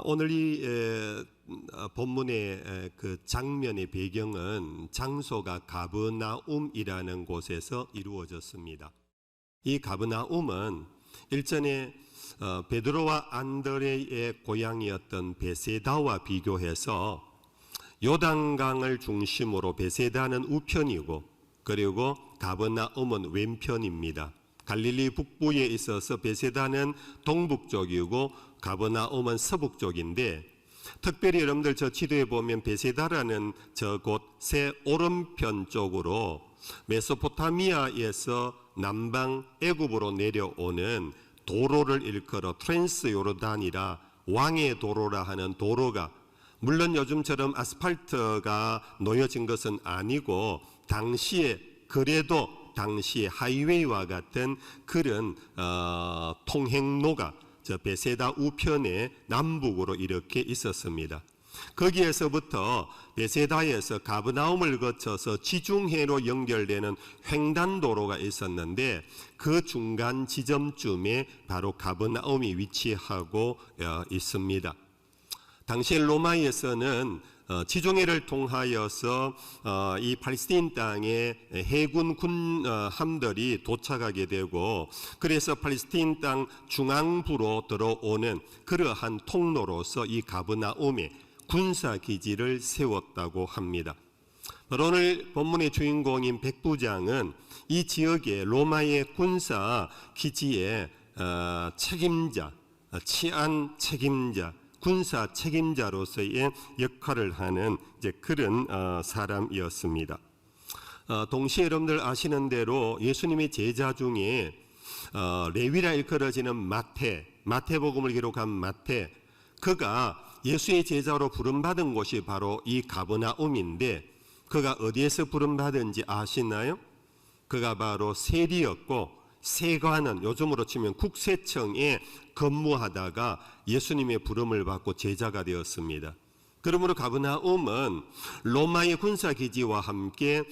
오늘 이 본문의 그 장면의 배경은 장소가 가버나움이라는 곳에서 이루어졌습니다. 이 가버나움은 일전에 베드로와 안드레의 고향이었던 베세다와 비교해서 요단강을 중심으로 베세다는 우편이고 그리고 가버나움은 왼편입니다. 갈릴리 북부에 있어서 베세다는 동북쪽이고 가버나움은 서북쪽인데, 특별히 여러분들 저 지도에 보면 베세다라는 저곳의 오른편 쪽으로 메소포타미아에서 남방 애굽으로 내려오는 도로를 일컬어 트랜스 요르단이라 왕의 도로라 하는 도로가, 물론 요즘처럼 아스팔트가 놓여진 것은 아니고 당시에 그래도 당시 하이웨이와 같은 그런 통행로가 저 베세다 우편의 남북으로 이렇게 있었습니다. 거기에서부터 베세다에서 가버나움을 거쳐서 지중해로 연결되는 횡단도로가 있었는데, 그 중간 지점쯤에 바로 가버나움이 위치하고 있습니다. 당시 로마에서는 지중해를 통하여서 이 팔레스타인 땅에 해군 군함들이 도착하게 되고, 그래서 팔레스타인 땅 중앙부로 들어오는 그러한 통로로서 이 가버나움에 군사기지를 세웠다고 합니다. 오늘 본문의 주인공인 백부장은 이 지역의 로마의 군사기지의 책임자, 치안 책임자, 군사 책임자로서의 역할을 하는 이제 그런 사람이었습니다. 동시에 여러분들 아시는 대로 예수님의 제자 중에 레위라 일컬어지는 마태복음을 기록한 마태, 그가 예수의 제자로 부름받은 곳이 바로 이 가버나움인데, 그가 어디에서 부름받은지 아시나요? 그가 바로 세리였고, 세관은 요즘으로 치면 국세청에 근무하다가 예수님의 부름을 받고 제자가 되었습니다. 그러므로 가버나움은 로마의 군사기지와 함께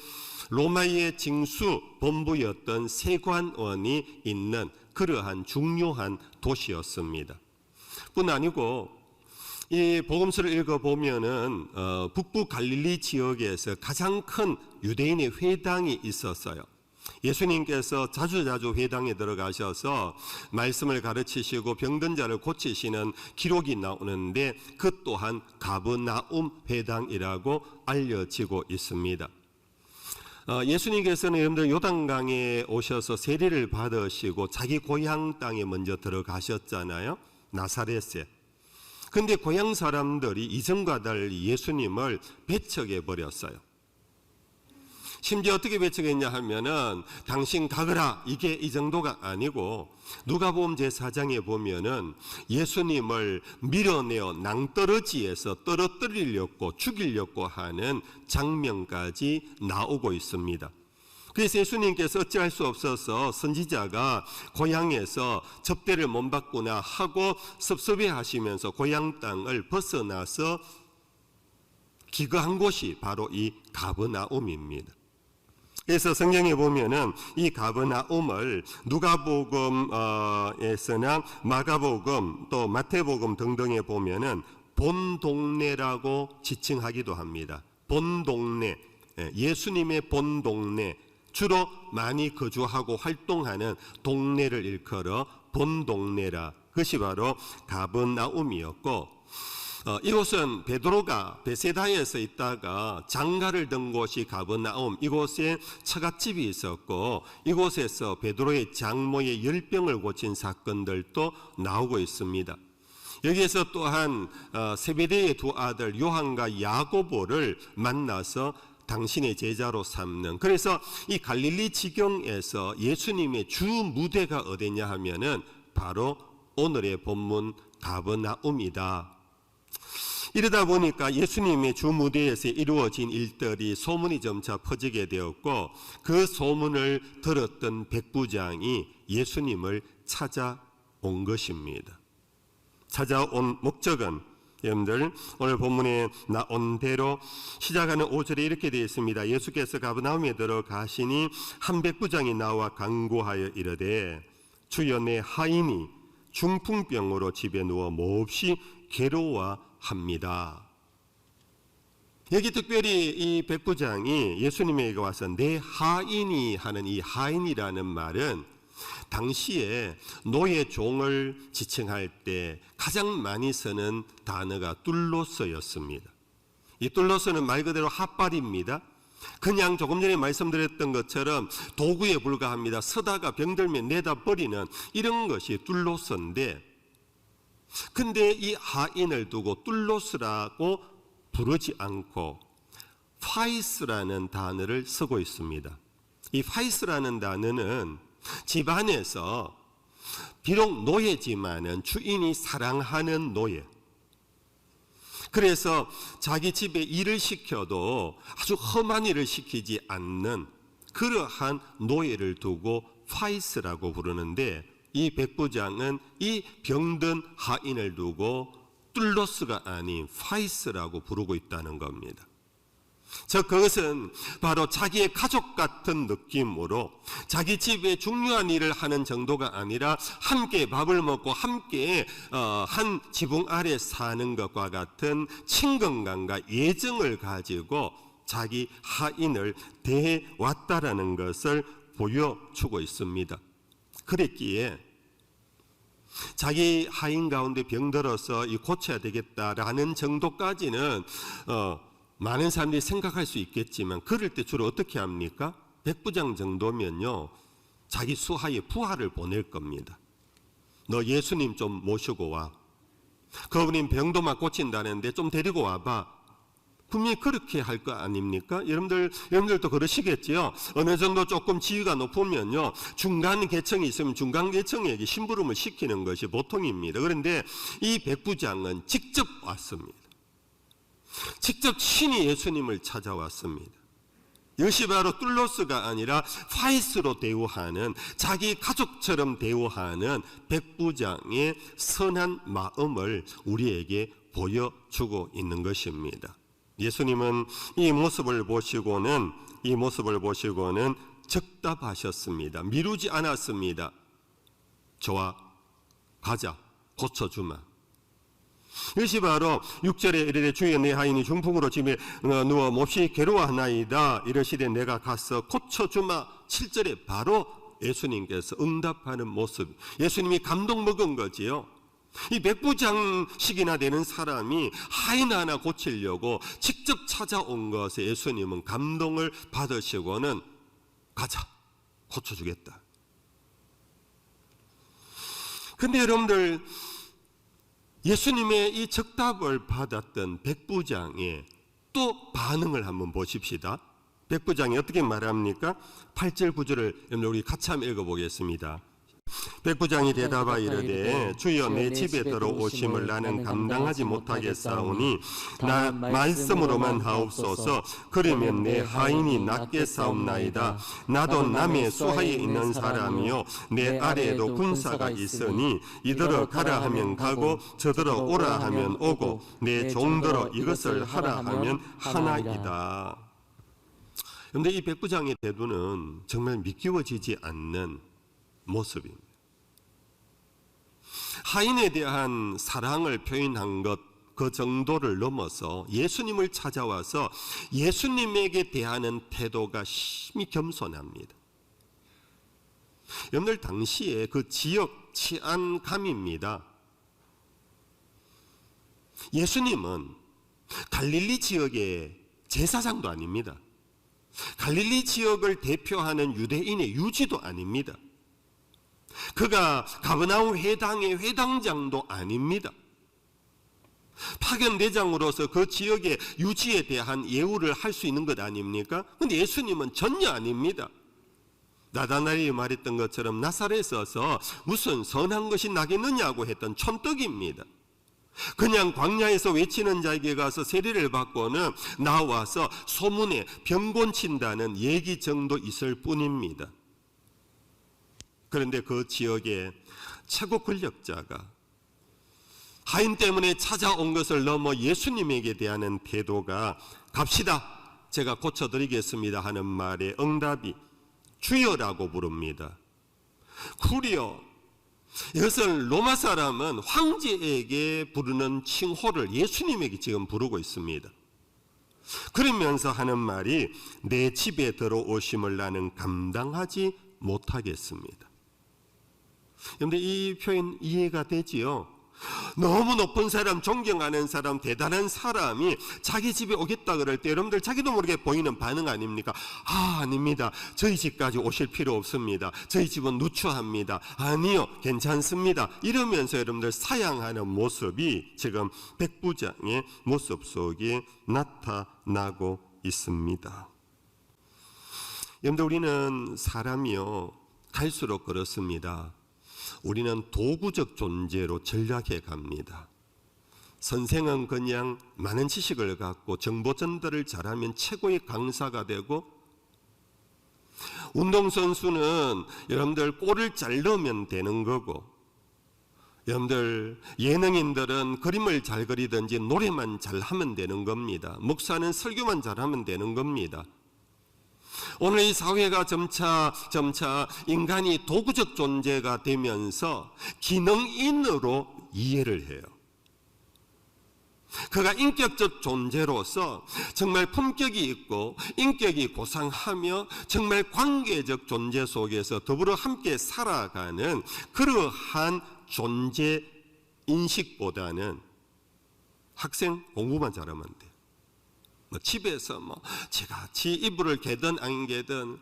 로마의 징수 본부였던 세관원이 있는 그러한 중요한 도시였습니다. 뿐 아니고 이 복음서를 읽어보면은 북부 갈릴리 지역에서 가장 큰 유대인의 회당이 있었어요. 예수님께서 자주 회당에 들어가셔서 말씀을 가르치시고 병든 자를 고치시는 기록이 나오는데, 그 또한 가버나움 회당이라고 알려지고 있습니다. 예수님께서는 여러분들 요단강에 오셔서 세례를 받으시고 자기 고향 땅에 먼저 들어가셨잖아요. 나사렛에. 근데 고향 사람들이 이전과 달리 예수님을 배척해 버렸어요. 심지어 어떻게 배척했냐 하면은 당신 가거라, 이게 이 정도가 아니고, 누가복음 제4장에 보면은 예수님을 밀어내어 낭떠러지에서 떨어뜨리려고 죽이려고 하는 장면까지 나오고 있습니다. 그래서 예수님께서 어찌할 수 없어서 선지자가 고향에서 접대를 못 받구나 하고 섭섭해 하시면서 고향 땅을 벗어나서 기거한 곳이 바로 이 가버나움입니다. 그래서 성경에 보면은 이 가버나움을 누가복음에서나 마가복음 또 마태복음 등등에 보면은 본 동네라고 지칭하기도 합니다. 본 동네, 예수님의 본 동네, 주로 많이 거주하고 활동하는 동네를 일컬어 본 동네라, 그것이 바로 가버나움이었고, 이곳은 베드로가 베세다에서 있다가 장가를 든 곳이 가버나움, 이곳에 처갓집이 있었고, 이곳에서 베드로의 장모의 열병을 고친 사건들도 나오고 있습니다. 여기에서 또한 세베대의 두 아들 요한과 야고보를 만나서 당신의 제자로 삼는, 그래서 이 갈릴리 지경에서 예수님의 주 무대가 어디냐 하면은 바로 오늘의 본문 가버나움이다. 이러다 보니까 예수님의 주 무대에서 이루어진 일들이 소문이 점차 퍼지게 되었고, 그 소문을 들었던 백부장이 예수님을 찾아온 것입니다. 찾아온 목적은 여러분들 오늘 본문에 나온 대로 시작하는 5절에 이렇게 되어 있습니다. 예수께서 가버나움에 들어가시니 한 백부장이 나와 간구하여 이르되, 주여 내 하인이 중풍병으로 집에 누워 몹시 괴로워합니다. 여기 특별히 이 백부장이 예수님에게 와서 내 하인이 하는 이 하인이라는 말은 당시에 노예 종을 지칭할 때 가장 많이 쓰는 단어가 뚫로스였습니다. 이 뚫로스는 말 그대로 핫발입니다. 그냥 조금 전에 말씀드렸던 것처럼 도구에 불과합니다. 서다가 병들면 내다 버리는 이런 것이 뚫로스인데, 근데 이 하인을 두고 뚫로스라고 부르지 않고 파이스라는 단어를 쓰고 있습니다. 이 파이스라는 단어는 집안에서 비록 노예지만은 주인이 사랑하는 노예, 그래서 자기 집에 일을 시켜도 아주 험한 일을 시키지 않는 그러한 노예를 두고 파이스라고 부르는데, 이 백부장은 이 병든 하인을 두고 뚫로스가 아닌 파이스라고 부르고 있다는 겁니다. 즉 그것은 바로 자기의 가족 같은 느낌으로 자기 집에 중요한 일을 하는 정도가 아니라 함께 밥을 먹고 함께 한 지붕 아래 사는 것과 같은 친근감과 애정을 가지고 자기 하인을 대해왔다라는 것을 보여주고 있습니다. 그랬기에 자기 하인 가운데 병들어서 고쳐야 되겠다라는 정도까지는 많은 사람들이 생각할 수 있겠지만, 그럴 때 주로 어떻게 합니까? 백부장 정도면요, 자기 수하에 부하를 보낼 겁니다. 너 예수님 좀 모시고 와. 그분이 병도만 고친다는데 좀 데리고 와봐. 분명히 그렇게 할 거 아닙니까? 여러분들도 그러시겠지요. 어느 정도 조금 지위가 높으면요, 중간 계층이 있으면 중간 계층에게 심부름을 시키는 것이 보통입니다. 그런데 이 백부장은 직접 왔습니다. 직접 친히 예수님을 찾아왔습니다. 이것이 바로 뚫로스가 아니라 파이스로 대우하는, 자기 가족처럼 대우하는 백부장의 선한 마음을 우리에게 보여주고 있는 것입니다. 예수님은 이 모습을 보시고는 적답하셨습니다. 미루지 않았습니다. 좋아, 가자, 고쳐주마. 이것이 바로 6절에 이르되 주여 내 하인이 중풍으로 집에 누워 몹시 괴로워하나이다. 이러시되 내가 가서 고쳐주마. 7절에 바로 예수님께서 응답하는 모습, 예수님이 감동 먹은 거지요. 이 백부장씩이나 되는 사람이 하인 하나 고치려고 직접 찾아온 것에 예수님은 감동을 받으시고는 가자, 고쳐주겠다. 근데 여러분들, 예수님의 이 적답을 받았던 백부장의 또 반응을 한번 보십시다. 백부장이 어떻게 말합니까? 8절 9절을 우리 같이 한번 읽어보겠습니다. 백부장이 대답하여 이르되 주여 내 집에 들어오심을 나는 감당하지 못하겠사오니 나 말씀으로만 하옵소서. 그러면 내 하인이 낫게 싸움나이다. 나도 남의 수하에 있는 사람이요 내 아래에도 군사가 있으니 이들어 가라 하면 가고 저들어 오라 하면 오고 내 종들어 이것을 하라 하면 하나이다. 그런데 이 백부장의 태도는 정말 믿기워지지 않는 모습입니다. 하인에 대한 사랑을 표현한 것 그 정도를 넘어서 예수님을 찾아와서 예수님에게 대하는 태도가 심히 겸손합니다. 여러분들, 당시에 그 지역 치안감입니다. 예수님은 갈릴리 지역의 제사장도 아닙니다. 갈릴리 지역을 대표하는 유대인의 유지도 아닙니다. 그가 가버나움 회당의 회당장도 아닙니다. 파견대장으로서 그 지역의 유지에 대한 예우를 할 수 있는 것 아닙니까? 그런데 예수님은 전혀 아닙니다. 나다나엘이 말했던 것처럼 나사렛에서 무슨 선한 것이 나겠느냐고 했던 촌떡입니다. 그냥 광야에서 외치는 자에게 가서 세례를 받고는 나와서 소문에 병 고친다는 얘기 정도 있을 뿐입니다. 그런데 그 지역의 최고 권력자가 하인 때문에 찾아온 것을 넘어 예수님에게 대하는 태도가 갑시다, 제가 고쳐드리겠습니다 하는 말에 응답이 주여라고 부릅니다. 구려 이것을 로마 사람은 황제에게 부르는 칭호를 예수님에게 지금 부르고 있습니다. 그러면서 하는 말이 내 집에 들어오심을 나는 감당하지 못하겠습니다. 그런데 이 표현 이해가 되지요? 너무 높은 사람, 존경하는 사람, 대단한 사람이 자기 집에 오겠다 그럴 때 여러분들 자기도 모르게 보이는 반응 아닙니까? 아닙니다. 저희 집까지 오실 필요 없습니다. 저희 집은 누추합니다. 아니요, 괜찮습니다. 이러면서 여러분들 사양하는 모습이 지금 백부장의 모습 속에 나타나고 있습니다. 여러분들 우리는 사람이요 갈수록 그렇습니다. 우리는 도구적 존재로 전락해 갑니다. 선생은 그냥 많은 지식을 갖고 정보 전달을 잘하면 최고의 강사가 되고, 운동선수는 여러분들 골을 잘 넣으면 되는 거고, 여러분들 예능인들은 그림을 잘 그리든지 노래만 잘하면 되는 겁니다. 목사는 설교만 잘하면 되는 겁니다. 오늘 이 사회가 점차 인간이 도구적 존재가 되면서 기능인으로 이해를 해요. 그가 인격적 존재로서 정말 품격이 있고 인격이 고상하며 정말 관계적 존재 속에서 더불어 함께 살아가는 그러한 존재 인식보다는 학생 공부만 잘하면 돼요. 집에서 지같이 이불을 개든 안 개든,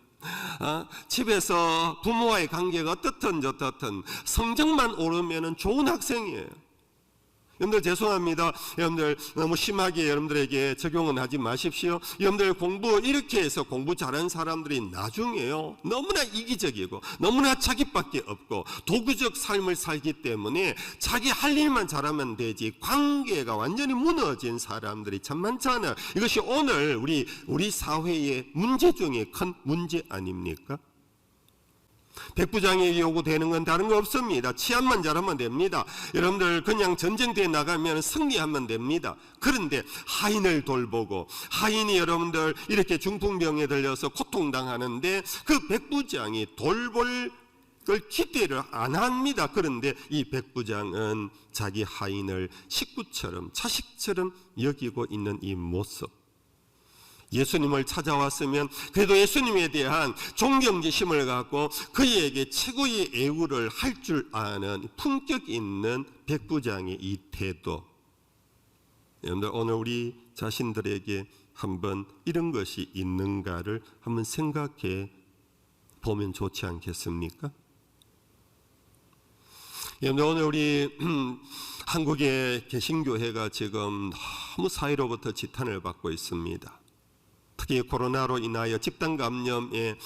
집에서 부모와의 관계가 어떻든 저떻든 성적만 오르면 좋은 학생이에요. 여러분들 죄송합니다. 여러분들 너무 심하게 여러분들에게 적용은 하지 마십시오. 여러분들 공부 이렇게 해서 공부 잘하는 사람들이 나중에요 너무나 이기적이고 너무나 자기밖에 없고 도구적 삶을 살기 때문에 자기 할 일만 잘하면 되지 관계가 완전히 무너진 사람들이 참 많잖아요. 이것이 오늘 우리 사회의 문제 중에 큰 문제 아닙니까? 백부장에게 요구되는 건 다른 거 없습니다. 치안만 잘하면 됩니다. 여러분들 그냥 전쟁터에 나가면 승리하면 됩니다. 그런데 하인을 돌보고 하인이 여러분들 이렇게 중풍병에 들려서 고통당하는데 그 백부장이 돌볼 걸 기대를 안 합니다. 그런데 이 백부장은 자기 하인을 식구처럼 자식처럼 여기고 있는 이 모습, 예수님을 찾아왔으면 그래도 예수님에 대한 존경지심을 갖고 그에게 최고의 애우를 할 줄 아는 품격 있는 백부장의 이 태도, 여러분들 오늘 우리 자신들에게 한번 이런 것이 있는가를 한번 생각해 보면 좋지 않겠습니까? 여러분들 오늘 우리 한국의 개신교회가 지금 너무 사회로부터 지탄을 받고 있습니다. 특히 코로나로 인하여 집단 감염에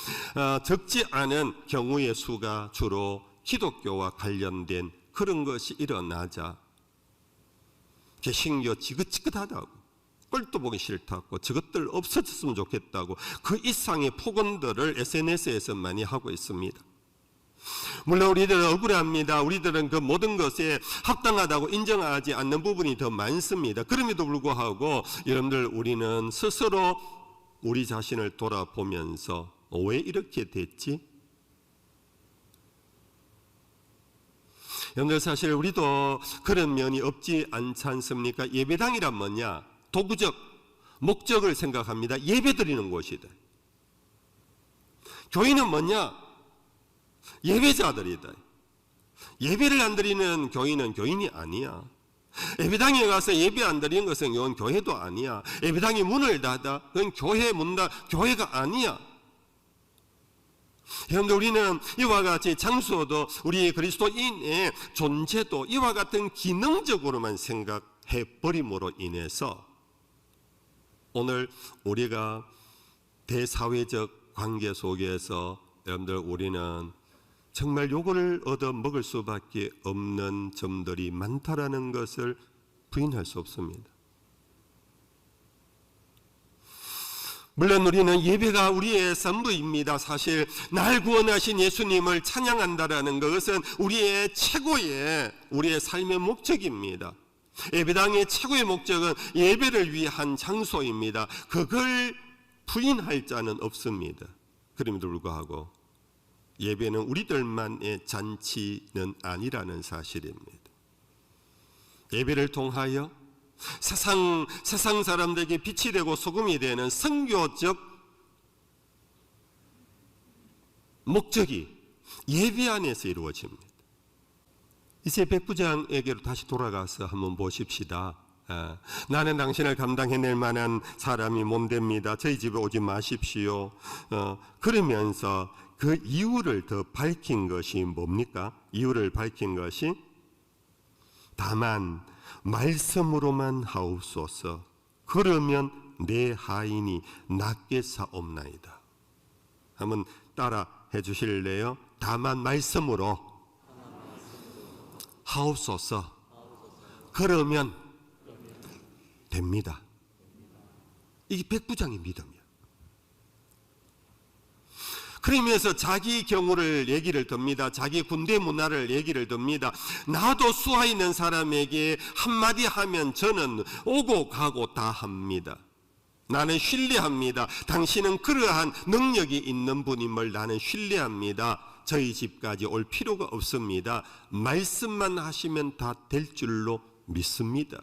적지 않은 경우의 수가 주로 기독교와 관련된 그런 것이 일어나자 개신교 지긋지긋하다고, 꼴도 보기 싫다고, 저것들 없어졌으면 좋겠다고 그 이상의 폭언들을 SNS에서 많이 하고 있습니다. 물론 우리들은 억울합니다. 우리들은 그 모든 것에 합당하다고 인정하지 않는 부분이 더 많습니다. 그럼에도 불구하고 여러분들 우리는 스스로 우리 자신을 돌아보면서 왜 이렇게 됐지? 여러분들 사실 우리도 그런 면이 없지 않지 않습니까? 예배당이란 뭐냐? 도구적 목적을 생각합니다. 예배 드리는 곳이다. 교인은 뭐냐? 예배자들이다. 예배를 안 드리는 교인은 교인이 아니야. 예배당에 가서 예배 안 드리는 것은 이건 교회도 아니야. 예배당이 문을 닫아, 그건 교회 문 닫아, 교회가 아니야. 여러분들 우리는 이와 같이 장소도 우리 그리스도인의 존재도 이와 같은 기능적으로만 생각해 버림으로 인해서 오늘 우리가 대사회적 관계 속에서 여러분들 우리는 정말 요거를 얻어 먹을 수밖에 없는 점들이 많다라는 것을 부인할 수 없습니다. 물론 우리는 예배가 우리의 선부입니다. 사실 날 구원하신 예수님을 찬양한다라는 것은 우리의 최고의 우리의 삶의 목적입니다. 예배당의 최고의 목적은 예배를 위한 장소입니다. 그걸 부인할 자는 없습니다. 그럼에도 불구하고 예배는 우리들만의 잔치는 아니라는 사실입니다. 예배를 통하여 세상 사람들에게 빛이 되고 소금이 되는 선교적 목적이 예배 안에서 이루어집니다. 이제 백부장에게로 다시 돌아가서 한번 보십시다. 나는 당신을 감당해낼 만한 사람이 몸됩니다. 저희 집에 오지 마십시오. 그러면서 그 이유를 더 밝힌 것이 뭡니까? 이유를 밝힌 것이 다만 말씀으로만 하옵소서. 그러면 내 하인이 낫게 사옵나이다. 한번 따라 해주실래요? 다만 말씀으로 하옵소서. 그러면 됩니다. 이게 백부장의 믿음이야. 그러면서 자기 경우를 얘기를 듭니다. 자기 군대 문화를 얘기를 듭니다. 나도 수하 있는 사람에게 한마디 하면 저는 오고 가고 다 합니다. 나는 신뢰합니다. 당신은 그러한 능력이 있는 분임을 나는 신뢰합니다. 저희 집까지 올 필요가 없습니다. 말씀만 하시면 다 될 줄로 믿습니다.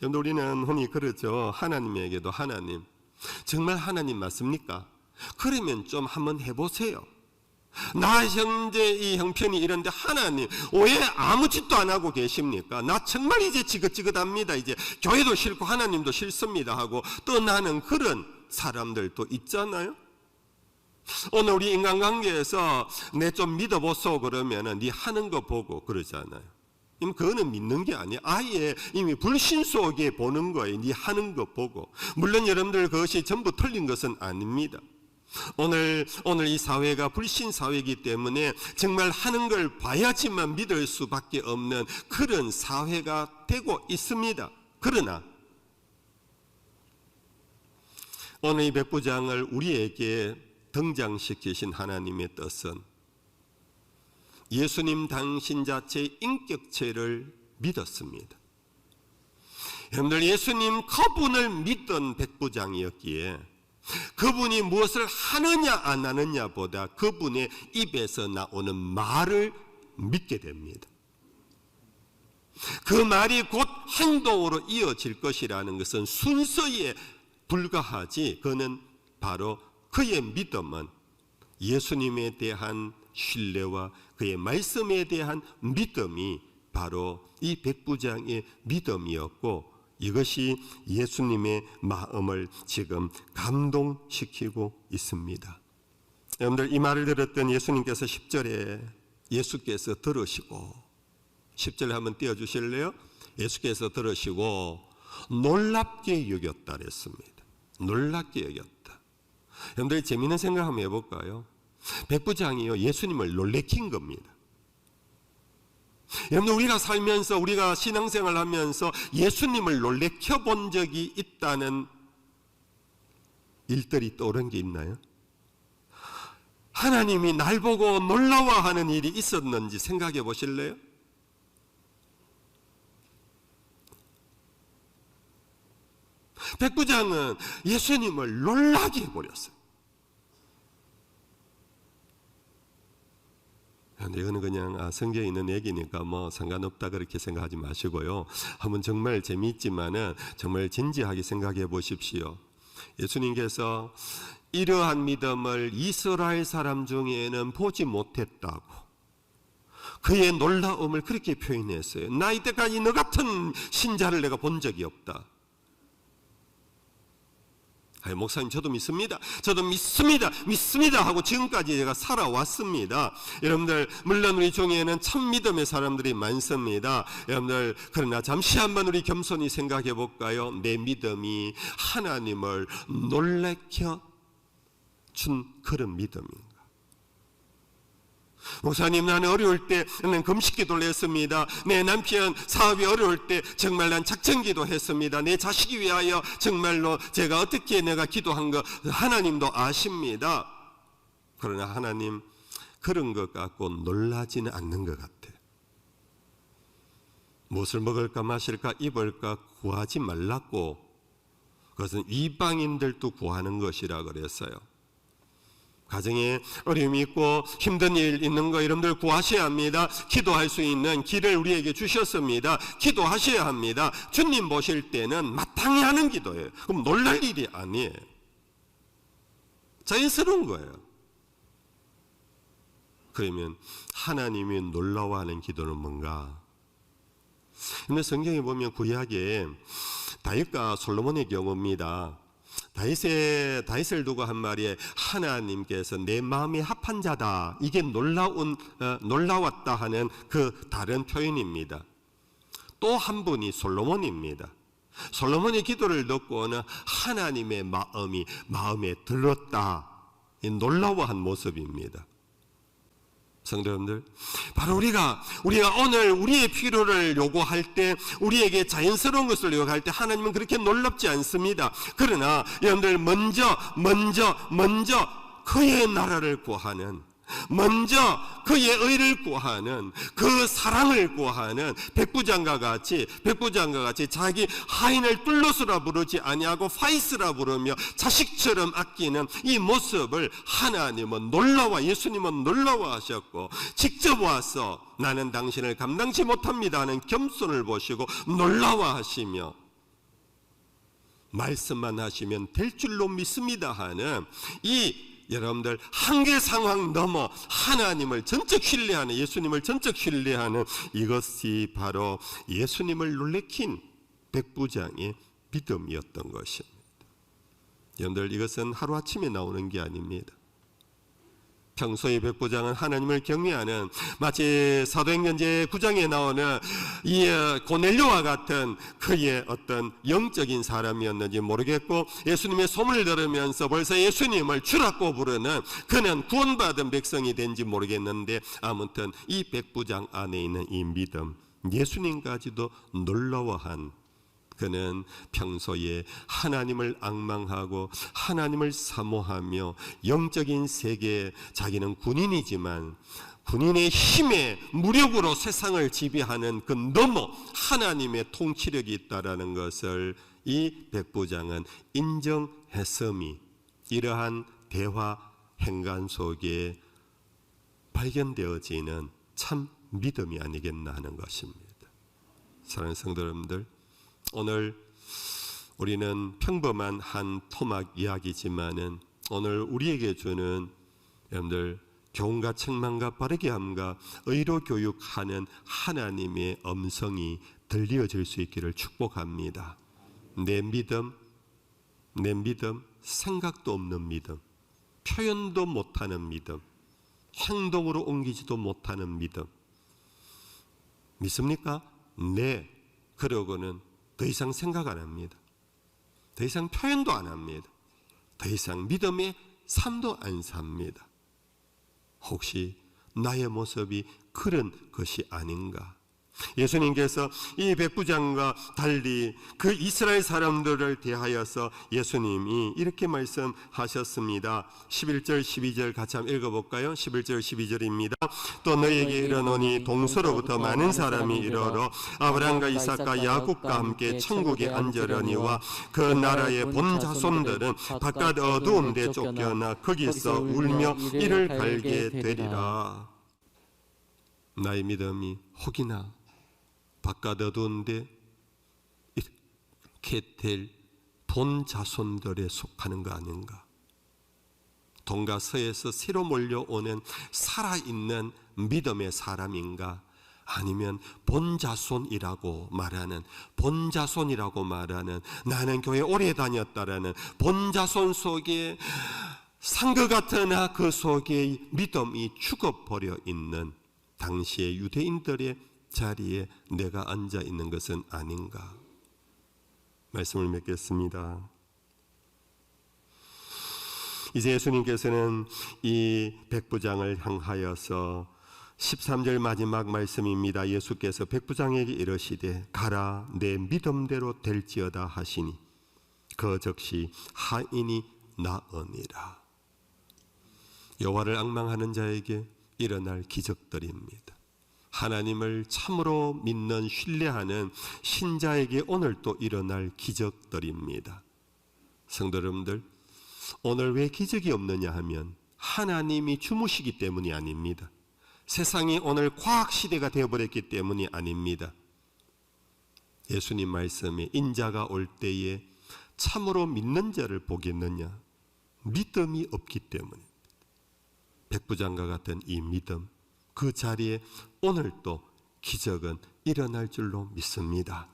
여러분, 우리는 흔히 그러죠. 하나님에게도 하나님, 정말 하나님 맞습니까? 그러면 좀 한번 해보세요. 나 형제 이 형편이 이런데 하나님 왜 아무 짓도 안 하고 계십니까? 나 정말 이제 지긋지긋합니다. 이제 교회도 싫고 하나님도 싫습니다 하고 떠나는 그런 사람들도 있잖아요. 오늘 우리 인간관계에서 내 좀 믿어보소 그러면은 네 하는 거 보고 그러잖아요. 그거는 믿는 게 아니야. 아예 이미 불신 속에 보는 거예요. 네 하는 거 보고. 물론 여러분들 그것이 전부 틀린 것은 아닙니다. 오늘 이 사회가 불신 사회이기 때문에 정말 하는 걸 봐야지만 믿을 수밖에 없는 그런 사회가 되고 있습니다. 그러나 오늘 이 백부장을 우리에게 등장시키신 하나님의 뜻은 예수님 당신 자체의 인격체를 믿었습니다. 여러분들, 예수님 그분을 믿던 백부장이었기에 그분이 무엇을 하느냐 안 하느냐보다 그분의 입에서 나오는 말을 믿게 됩니다. 그 말이 곧 행동으로 이어질 것이라는 것은 순서에 불과하지, 그는 바로 그의 믿음은 예수님에 대한 신뢰와 그의 말씀에 대한 믿음이 바로 이 백부장의 믿음이었고, 이것이 예수님의 마음을 지금 감동시키고 있습니다. 여러분들, 이 말을 들었던 예수님께서 10절에 예수께서 들으시고, 10절 한번 띄워주실래요? 예수께서 들으시고 놀랍게 여겼다 그랬습니다. 놀랍게 여겼다. 여러분들, 재미있는 생각 한번 해볼까요? 백부장이요, 예수님을 놀래킨 겁니다. 여러분, 우리가 살면서, 우리가 신앙생활 하면서 예수님을 놀래켜 본 적이 있다는 일들이 떠오른 게 있나요? 하나님이 날 보고 놀라워하는 일이 있었는지 생각해 보실래요? 백부장은 예수님을 놀라게 해버렸어요. 이거는 그냥 성경에 있는 얘기니까 뭐 상관없다 그렇게 생각하지 마시고요. 한번 정말 재미있지만은 정말 진지하게 생각해 보십시오. 예수님께서 이러한 믿음을 이스라엘 사람 중에는 보지 못했다고 그의 놀라움을 그렇게 표현했어요. 나 이때까지 너 같은 신자를 내가 본 적이 없다. 목사님, 저도 믿습니다. 저도 믿습니다 하고 지금까지 제가 살아왔습니다. 여러분들, 물론 우리 중에는 참 믿음의 사람들이 많습니다. 여러분들, 그러나 잠시 한번 우리 겸손히 생각해 볼까요? 내 믿음이 하나님을 놀래켜 준 그런 믿음인가? 목사님, 나는 어려울 때 나는 금식기도를 했습니다. 내 남편 사업이 어려울 때 정말 난 작정기도 했습니다. 내 자식이 위하여 정말로 제가 어떻게 내가 기도한 거 하나님도 아십니다. 그러나 하나님 그런 것 갖고 놀라지는 않는 것 같아요. 무엇을 먹을까 마실까 입을까 구하지 말라고, 그것은 이방인들도 구하는 것이라 그랬어요. 가정에 어려움이 있고 힘든 일 있는 거 여러분들 구하셔야 합니다. 기도할 수 있는 길을 우리에게 주셨습니다. 기도하셔야 합니다. 주님 보실 때는 마땅히 하는 기도예요. 그럼 놀랄 일이 아니에요. 자연스러운 거예요. 그러면 하나님이 놀라워하는 기도는 뭔가? 근데 성경에 보면 구약에 다윗과 솔로몬의 경우입니다. 다윗을 두고 한 말이 하나님께서 내 마음에 합한 자다. 이게 놀라웠다 하는 그 다른 표현입니다. 또 한 분이 솔로몬입니다. 솔로몬의 기도를 듣고는 하나님의 마음에 들었다. 이 놀라워한 모습입니다. 성도 여러분들, 바로 우리가 오늘 우리의 필요를 요구할 때, 우리에게 자연스러운 것을 요구할 때 하나님은 그렇게 놀랍지 않습니다. 그러나 여러분들 먼저 그의 나라를 구하는, 먼저 그의 의를 구하는, 그 사랑을 구하는 백부장과 같이 자기 하인을 뚫로스라 부르지 아니하고 파이스라 부르며 자식처럼 아끼는 이 모습을 하나님은 예수님은 놀라워하셨고, 직접 와서 나는 당신을 감당치 못합니다 하는 겸손을 보시고 놀라워하시며, 말씀만 하시면 될 줄로 믿습니다 하는 이 여러분들 한계 상황 넘어 하나님을 전적 신뢰하는, 예수님을 전적 신뢰하는, 이것이 바로 예수님을 놀래킨 백부장의 믿음이었던 것입니다. 여러분들, 이것은 하루아침에 나오는 게 아닙니다. 평소에 백부장은 하나님을 경외하는, 마치 사도행전 제9장에 나오는 이 고넬료와 같은 그의 어떤 영적인 사람이었는지 모르겠고, 예수님의 소문을 들으면서 벌써 예수님을 주라고 부르는, 그는 구원받은 백성이 된지 모르겠는데, 아무튼 이 백부장 안에 있는 이 믿음, 예수님까지도 놀라워한, 그는 평소에 하나님을 앙망하고 하나님을 사모하며 영적인 세계에, 자기는 군인이지만 군인의 힘에 무력으로 세상을 지배하는 그 너머 하나님의 통치력이 있다라는 것을 이 백부장은 인정했음이 이러한 대화 행간 속에 발견되어지는 참 믿음이 아니겠나 하는 것입니다. 사랑하는 성도 여러분들, 오늘 우리는 평범한 한 토막 이야기지만은 오늘 우리에게 주는 여러분들 교훈과 책망과 바르게 함과 의로 교육하는 하나님의 음성이 들려질 수 있기를 축복합니다. 내 믿음, 생각도 없는 믿음, 표현도 못하는 믿음, 행동으로 옮기지도 못하는 믿음, 믿습니까? 네. 그러고는 더 이상 생각 안 합니다. 더 이상 표현도 안 합니다. 더 이상 믿음의 삶도 안 삽니다. 혹시 나의 모습이 그런 것이 아닌가? 예수님께서 이 백부장과 달리 그 이스라엘 사람들을 대하여서 예수님이 이렇게 말씀하셨습니다. 11절 12절 같이 한번 읽어볼까요? 11절 12절입니다. 또 너희에게 이르노니 동서로부터 많은 사람이 이르러 아브라함과 이삭과 야곱과 함께 천국에 앉으려니와 그 나라의 본 자손들은 바깥 어두운 데 쫓겨나 거기서 울며 이를 갈게 되리라. 나의 믿음이 혹이나 바깥 어두운데 이렇게 될 본 자손들에 속하는 거 아닌가? 동과 서에서 새로 몰려오는 살아있는 믿음의 사람인가? 아니면 본자손이라고 말하는 나는 교회 오래 다녔다라는 본자손 속에 산것 같으나 그 속에 믿음이 죽어버려 있는 당시의 유대인들의 자리에 내가 앉아 있는 것은 아닌가? 말씀을 맺겠습니다. 이제 예수님께서는 이 백부장을 향하여서 13절 마지막 말씀입니다. 예수께서 백부장에게 이르시되 가라, 내 믿음대로 될지어다 하시니 그 즉시 하인이 나으니라. 여호와를 앙망하는 자에게 일어날 기적들입니다. 하나님을 참으로 믿는 신뢰하는 신자에게 오늘 또 일어날 기적들입니다. 성도 여러분들, 오늘 왜 기적이 없느냐 하면 하나님이 주무시기 때문이 아닙니다. 세상이 오늘 과학시대가 되어버렸기 때문이 아닙니다. 예수님 말씀에 인자가 올 때에 참으로 믿는 자를 보겠느냐? 믿음이 없기 때문입니다. 백부장과 같은 이 믿음, 그 자리에 오늘 또 기적은 일어날 줄로 믿습니다.